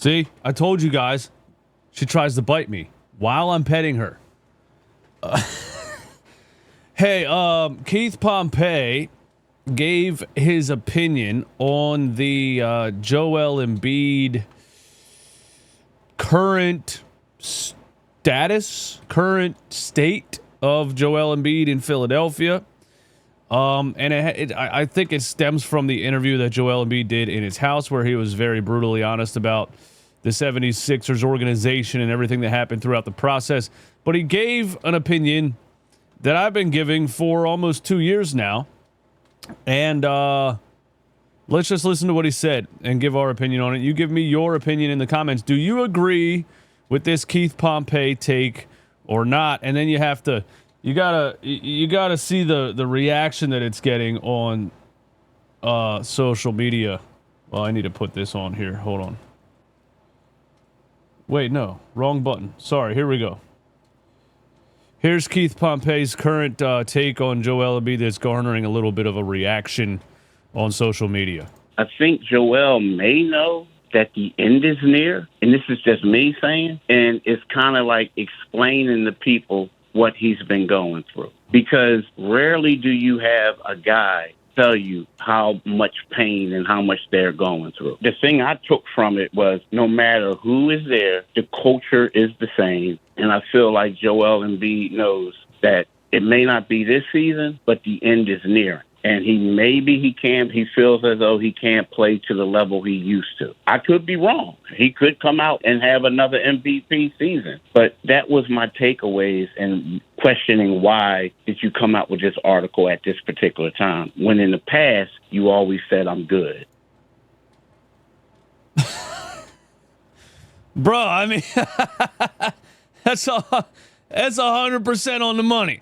See, I told you guys. She tries to bite me while I'm petting her. Hey, Keith Pompey gave his opinion on the Joel Embiid current state of Joel Embiid in Philadelphia. And I think it stems from the interview that Joel Embiid did in his house, where he was very brutally honest about the 76ers organization and everything that happened throughout the process. But he gave an opinion that I've been giving for almost 2 years now. And let's just listen to what he said and give our opinion on it. You give me your opinion in the comments. Do you agree with this Keith Pompey take or not? And then you gotta see the reaction that it's getting on social media. Well, I need to put this on here. Hold on. Wait, no, wrong button. Sorry, here we go. Here's Keith Pompey's current take on Joel Embiid that's garnering a little bit of a reaction on social media. I think Joel may know that the end is near, and this is just me saying, and it's kind of like explaining to people what he's been going through. Because rarely do you have a guy tell you how much pain and how much they're going through. The thing I took from it was no matter who is there, the culture is the same. And I feel like Joel Embiid knows that it may not be this season, but the end is near. And he feels as though he can't play to the level he used to. I could be wrong. He could come out and have another MVP season. But that was my takeaways and questioning why did you come out with this article at this particular time, when in the past you always said I'm good. Bro, I mean, that's 100% on the money.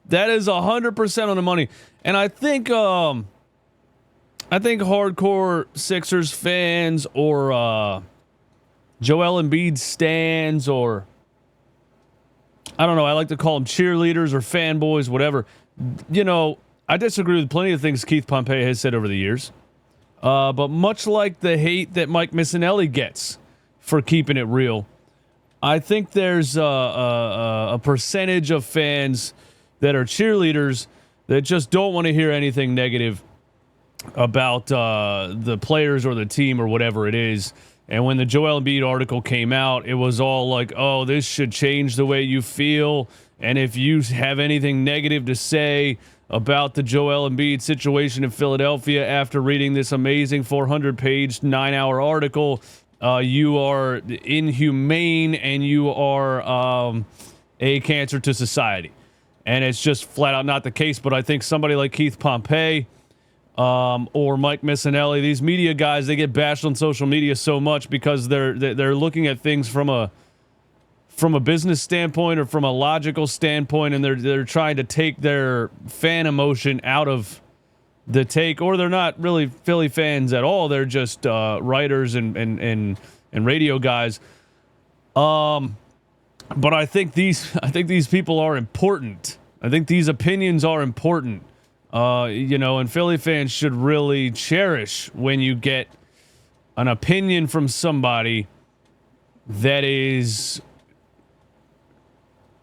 That is 100% on the money. And I think hardcore Sixers fans or Joel Embiid stans, or I don't know, I like to call them cheerleaders or fanboys, whatever. You know, I disagree with plenty of things Keith Pompey has said over the years. But much like the hate that Mike Missinelli gets for keeping it real, I think there's a percentage of fans that are cheerleaders that just don't want to hear anything negative about the players or the team or whatever it is. And when the Joel Embiid article came out, it was all like, oh, this should change the way you feel. And if you have anything negative to say about the Joel Embiid situation in Philadelphia after reading this amazing 400-page, 9-hour article, you are inhumane and you are a cancer to society. And it's just flat out not the case. But I think somebody like Keith Pompey or Mike Missinelli, these media guys, they get bashed on social media so much because they're looking at things from a business standpoint or from a logical standpoint, and they're trying to take their fan emotion out of the take, or they're not really Philly fans at all. They're just writers and radio guys. But I think these people are important. I think these opinions are important. And Philly fans should really cherish when you get an opinion from somebody that is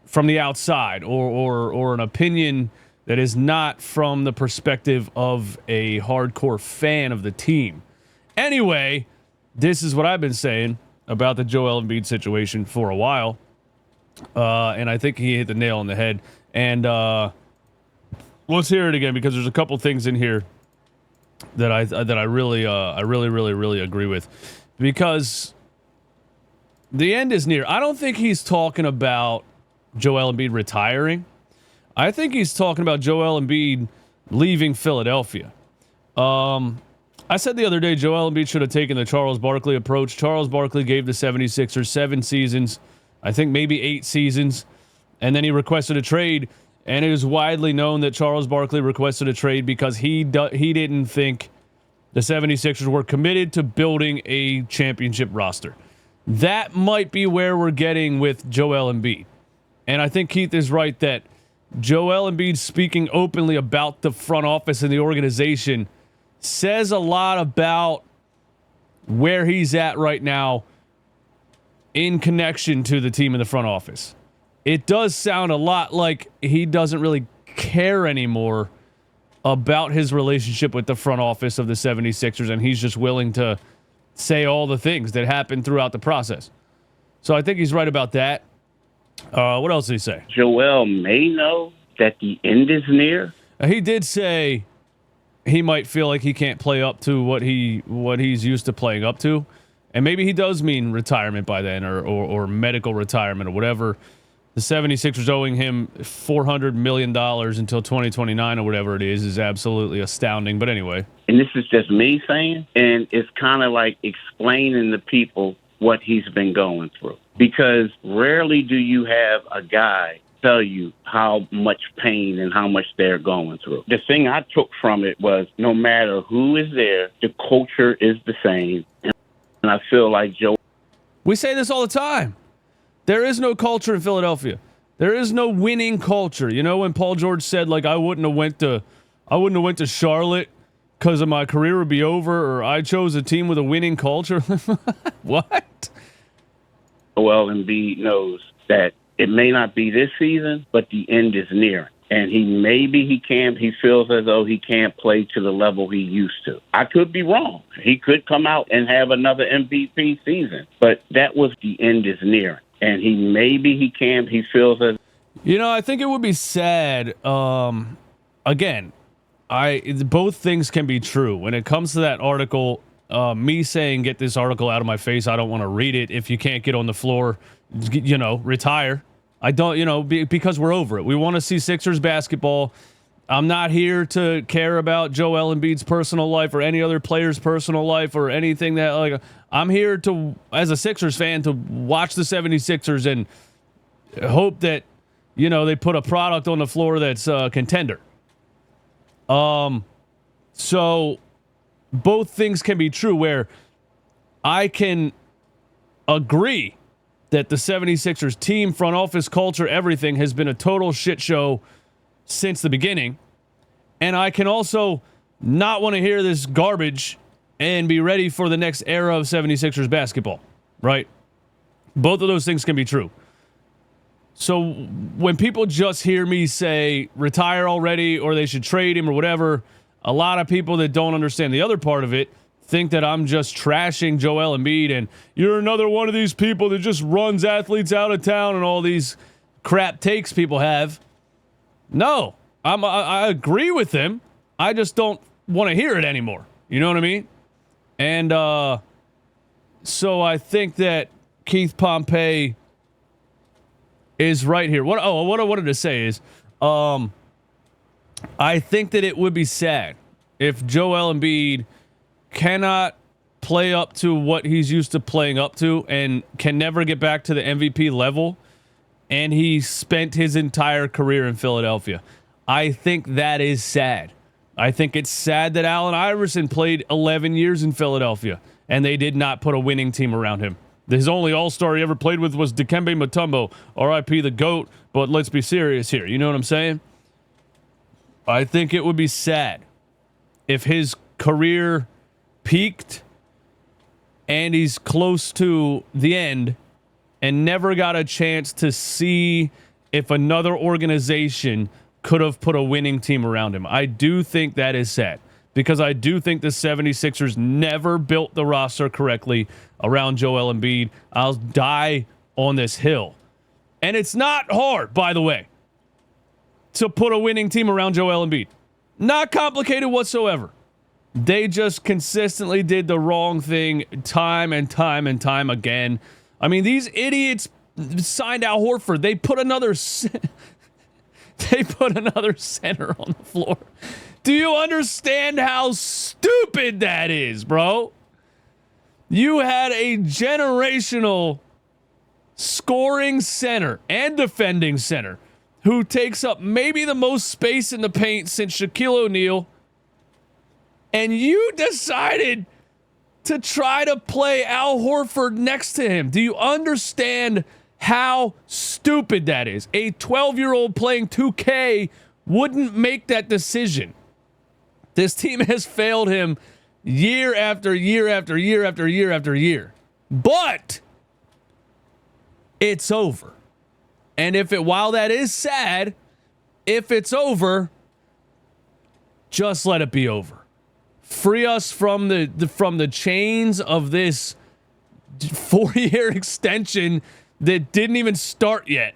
from the outside, or an opinion that is not from the perspective of a hardcore fan of the team. Anyway, this is what I've been saying about the Joel Embiid situation for a while. And I think he hit the nail on the head. And let's hear it again, because there's a couple things in here that I really agree with, because the end is near. I don't think he's talking about Joel Embiid retiring. I think he's talking about Joel Embiid leaving Philadelphia. I said the other day Joel Embiid should have taken the Charles Barkley approach. Charles Barkley gave the 76ers 7 seasons, I think maybe 8 seasons, and then he requested a trade. And it is widely known that Charles Barkley requested a trade because he didn't think the 76ers were committed to building a championship roster. That might be where we're getting with Joel Embiid. And I think Keith is right that Joel Embiid speaking openly about the front office and the organization says a lot about where he's at right now in connection to the team in the front office. It does sound a lot like he doesn't really care anymore about his relationship with the front office of the 76ers, and he's just willing to say all the things that happened throughout the process. So I think he's right about that. What else did he say? Joel may know that the end is near. He did say he might feel like he can't play up to what he's used to playing up to. And maybe he does mean retirement by then or medical retirement or whatever. The 76ers owing him $400 million until 2029 or whatever it is absolutely astounding. But anyway. And this is just me saying, and it's kind of like explaining to people what he's been going through. Because rarely do you have a guy tell you how much pain and how much they're going through. The thing I took from it was no matter who is there, the culture is the same. And I feel like Joe. We say this all the time. There is no culture in Philadelphia. There is no winning culture. You know, when Paul George said, like, I wouldn't have went to Charlotte because of my career would be over, or I chose a team with a winning culture. What? Joel Embiid knows that it may not be this season, but the end is near. And he feels as though he can't play to the level he used to. I could be wrong. He could come out and have another MVP season, but that was the end is near. And he feels as. You know, I think it would be sad. Again, both things can be true. When it comes to that article, me saying, get this article out of my face, I don't want to read it. If you can't get on the floor, retire. I don't, because we're over it. We want to see Sixers basketball. I'm not here to care about Joel Embiid's personal life or any other player's personal life or anything that, like, I'm here to, as a Sixers fan, to watch the 76ers and hope that, they put a product on the floor that's a contender. So both things can be true, where I can agree that the 76ers team, front office, culture, everything has been a total shit show since the beginning. And I can also not want to hear this garbage and be ready for the next era of 76ers basketball, right? Both of those things can be true. So when people just hear me say retire already or they should trade him or whatever, a lot of people that don't understand the other part of it think that I'm just trashing Joel Embiid and you're another one of these people that just runs athletes out of town and all these crap takes people have. No, I agree with him. I just don't want to hear it anymore. You know what I mean? And so I think that Keith Pompey is right here. What I wanted to say is I think that it would be sad if Joel Embiid cannot play up to what he's used to playing up to and can never get back to the MVP level, and he spent his entire career in Philadelphia. I think that is sad. I think it's sad that Allen Iverson played 11 years in Philadelphia and they did not put a winning team around him. His only all-star he ever played with was Dikembe Mutombo, RIP the GOAT, but let's be serious here. You know what I'm saying? I think it would be sad if his career peaked and he's close to the end and never got a chance to see if another organization could have put a winning team around him. I do think that is sad because I do think the 76ers never built the roster correctly around Joel Embiid. I'll die on this hill. And it's not hard, by the way, to put a winning team around Joel Embiid. Not complicated whatsoever. They just consistently did the wrong thing time and time and time again. I mean, these idiots signed Al Horford. They put another center on the floor. Do you understand how stupid that is, bro? You had a generational scoring center and defending center who takes up maybe the most space in the paint since Shaquille O'Neal, and you decided to try to play Al Horford next to him. Do you understand how stupid that is? A 12-year-old playing 2K wouldn't make that decision. This team has failed him year after year after year after year after year. But it's over. And while that is sad, if it's over, just let it be over. Free us from the chains of this 4-year extension that didn't even start yet.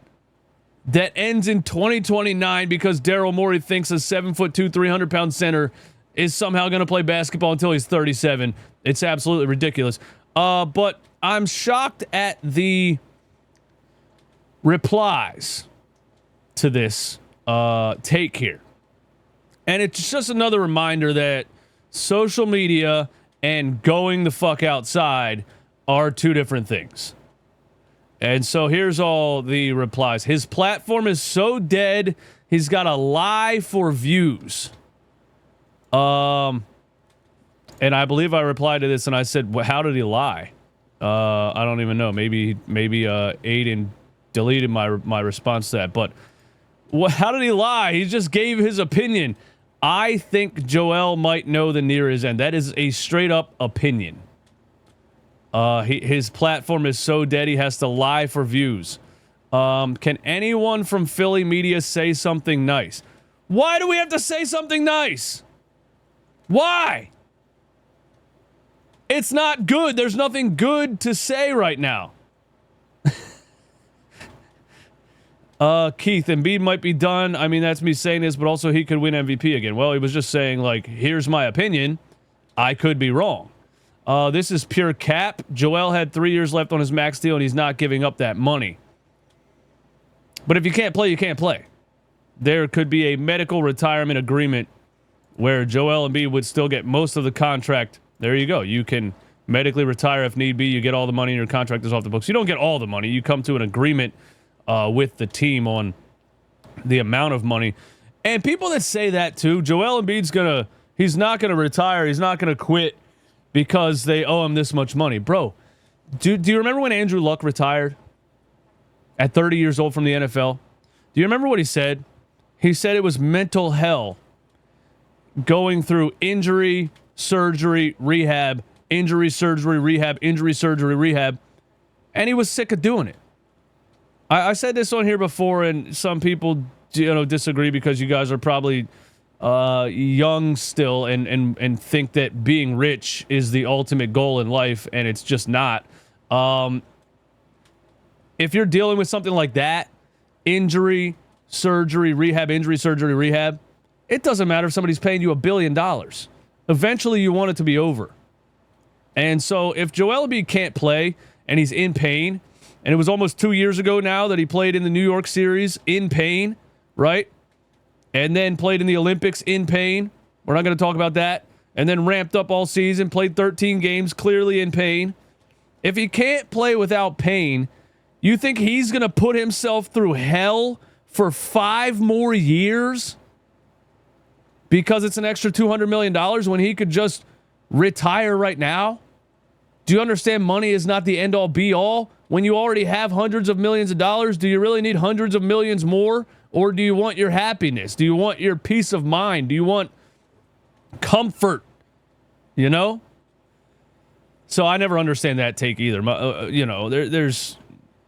That ends in 2029 because Daryl Morey thinks a 7'2", 300-pound center is somehow going to play basketball until he's 37. It's absolutely ridiculous. But I'm shocked at the replies to this take here. And it's just another reminder that social media and going the fuck outside are two different things. And so here's all the replies. His platform is so dead, he's got to lie for views. And I believe I replied to this and I said, well, how did he lie? I don't even know. Maybe Aiden deleted my response to that. But how did he lie? He just gave his opinion. I think Joel might know the near his end. That is a straight up opinion. His platform is so dead he has to lie for views. Can anyone from Philly media say something nice? Why do we have to say something nice? Why? It's not good. There's nothing good to say right now. Keith, Embiid might be done. I mean, that's me saying this, but also he could win MVP again. Well, he was just saying, like, here's my opinion. I could be wrong. This is pure cap. Joel had 3 years left on his max deal, and he's not giving up that money. But if you can't play, you can't play. There could be a medical retirement agreement where Joel Embiid would still get most of the contract. There you go. You can medically retire if need be. You get all the money, and your contract is off the books. You don't get all the money. You come to an agreement with the team on the amount of money. And people that say that, too, Joel Embiid's he's not going to retire. He's not going to quit because they owe him this much money. Bro, do you remember when Andrew Luck retired at 30 years old from the NFL? Do you remember what he said? He said it was mental hell going through injury, surgery, rehab, injury, surgery, rehab, injury, surgery, rehab, and he was sick of doing it. I said this on here before, and some people disagree because you guys are probably young still and think that being rich is the ultimate goal in life, and it's just not. If you're dealing with something like that, injury, surgery, rehab, injury, surgery, rehab, it doesn't matter if somebody's paying you $1 billion. Eventually, you want it to be over. And so if Joel Embiid can't play and he's in pain, and it was almost 2 years ago now that he played in the New York series in pain, right? And then played in the Olympics in pain. We're not going to talk about that. And then ramped up all season, played 13 games, clearly in pain. If he can't play without pain, you think he's going to put himself through hell for 5 more years because it's an extra $200 million when he could just retire right now? Do you understand money is not the end-all, be-all? When you already have hundreds of millions of dollars, do you really need hundreds of millions more? Or do you want your happiness? Do you want your peace of mind? Do you want comfort? You know? So I never understand that take either.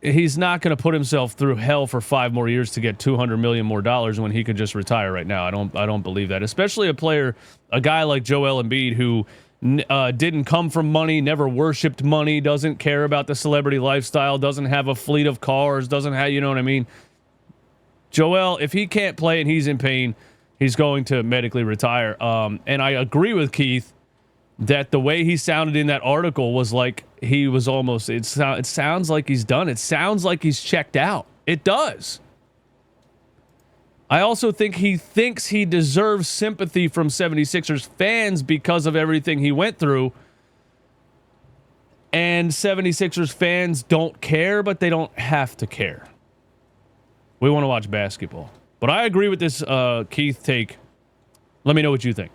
He's not going to put himself through hell for 5 more years to get $200 million more when he could just retire right now. I don't believe that. Especially a guy like Joel Embiid who didn't come from money, never worshipped money, doesn't care about the celebrity lifestyle, doesn't have a fleet of cars, doesn't have, you know what I mean? Joel, if he can't play and he's in pain, he's going to medically retire. And I agree with Keith that the way he sounded in that article was like he was almost, it sounds like he's done. It sounds like he's checked out. It does. I also think he thinks he deserves sympathy from 76ers fans because of everything he went through. And 76ers fans don't care, but they don't have to care. We want to watch basketball. But I agree with this Keith take. Let me know what you think.